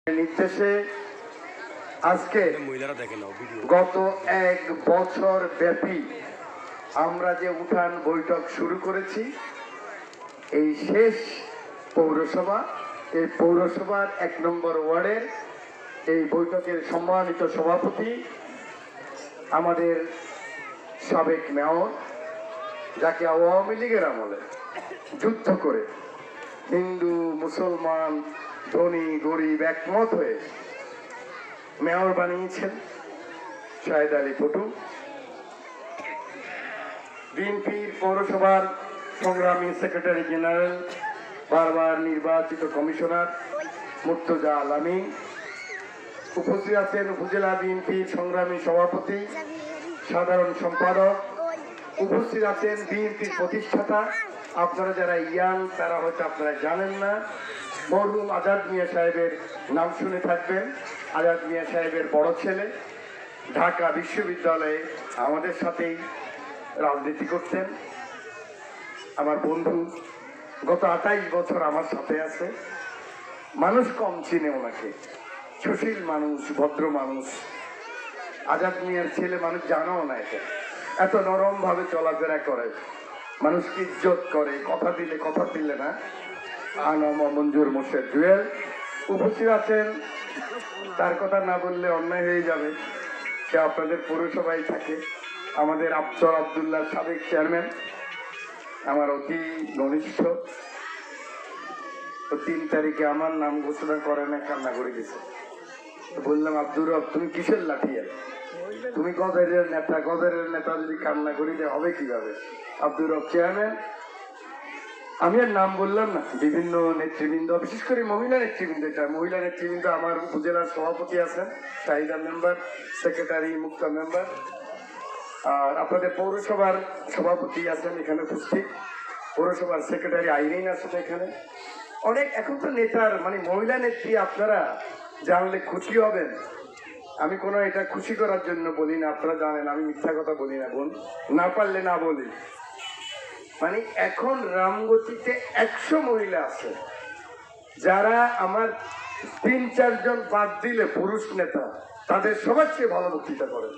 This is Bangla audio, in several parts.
নির্দেশে আজকে গত 1 বছর ব্যাপী আমরা যে উঠান বৈঠক শুরু করেছি, এই শেষ পৌরসভা, এই পৌরসভার 1 নম্বর ওয়ার্ডের এই বৈঠকের সম্মানিত সভাপতি আমাদের সাবেক মেয়র, যাকে আওয়ামী লীগের আমলে যুদ্ধ করে হিন্দু মুসলমান ধনী গরিব একমত হয়ে মেয়র বানিয়েছেন শাহেদ আলী পটু। বিএনপির পৌরসভার সংগ্রামী সেক্রেটারি জেনারেল, বারবার নির্বাচিত কমিশনার মুর্তজা আল আমিন। উপস্থিত আছেন উপজেলা বিএনপির সংগ্রামী সভাপতি, সাধারণ সম্পাদক। উপস্থিত আছেন বিএনপির প্রতিষ্ঠাতা। আপনারা যারা ইয়াং তারা হয়তো আপনারা জানেন না, মরহুম আজাদ মিয়া সাহেবের নাম শুনে থাকবেন। আজাদ মিয়া সাহেবের বড় ছেলে, ঢাকা বিশ্ববিদ্যালয়ে আমাদের সাথেই রাজনীতি করতেন। আমার বন্ধু, গত 28 বছর আমার সাথে আছে। মানুষ কম চিনে ওনাকে, সুশীল মানুষ, ভদ্র মানুষ। আজাদ মিয়ার ছেলে মানুষ জানাও না, এত নরম ভাবে চলাফেরা করে, মানুষকে ইজ্জত করে, কথা দিলে না। আনাম মঞ্জুর মোর্শেদ জুয়েল উপস্থিত আছেন। তার কথা না বললে অন্যায় হয়ে যাবে, সে আপনাদের পৌরসভায় থাকে। আমাদের আফজল আব্দুল্লাহ সাবেক চেয়ারম্যান, আমার অতি ঘনিষ্ঠ। 3 তারিখে আমার নাম ঘোষণা করে না, কান্না করে গেছে। বললাম, আব্দুর রব তুমি কিসের লাঠিয়াল? তুমি গদের নেতা যদি কান্না করিতে হবে কিভাবে? আব্দুর রব চেয়ারম্যান, আমি আর নাম বললাম না। বিভিন্ন নেতৃবৃন্দ, বিশেষ করে মহিলা নেতৃবৃন্দ, মহিলা নেতৃবৃন্দ আমার উপজেলার সভাপতি আছেন, শাহিদা মেম্বার, সেক্রেটারি মুক্তা মেম্বার, আর আপনাদের পৌরসভার সভাপতি আছেন এখানে উপস্থিত, পৌরসভার সেক্রেটারি আইরিন আছেন এখানে। অনেক এখন তো নেতার মহিলা নেত্রী আপনারা জানলে খুশি হবেন। আমি কোনো এটা খুশি করার জন্য বলি না, আপনারা জানেন আমি মিথ্যা কথা বলি না বোন, না পারলে না বলি। এখন রামগতিতে 100 মহিলা আছে যারা আমার 3-4 জন বাদ দিলে পুরুষ নেতা, তাদের সবার চেয়ে ভালো বক্তৃতা করে।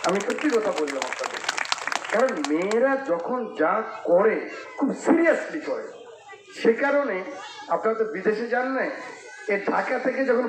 আমি সত্যি কথা বললাম আপনাদের, কারণ মেয়েরা যখন যা করে খুব সিরিয়াসলি করে। সে কারণে আপনারা তো বিদেশে যান না, ঢাকা থেকে যখন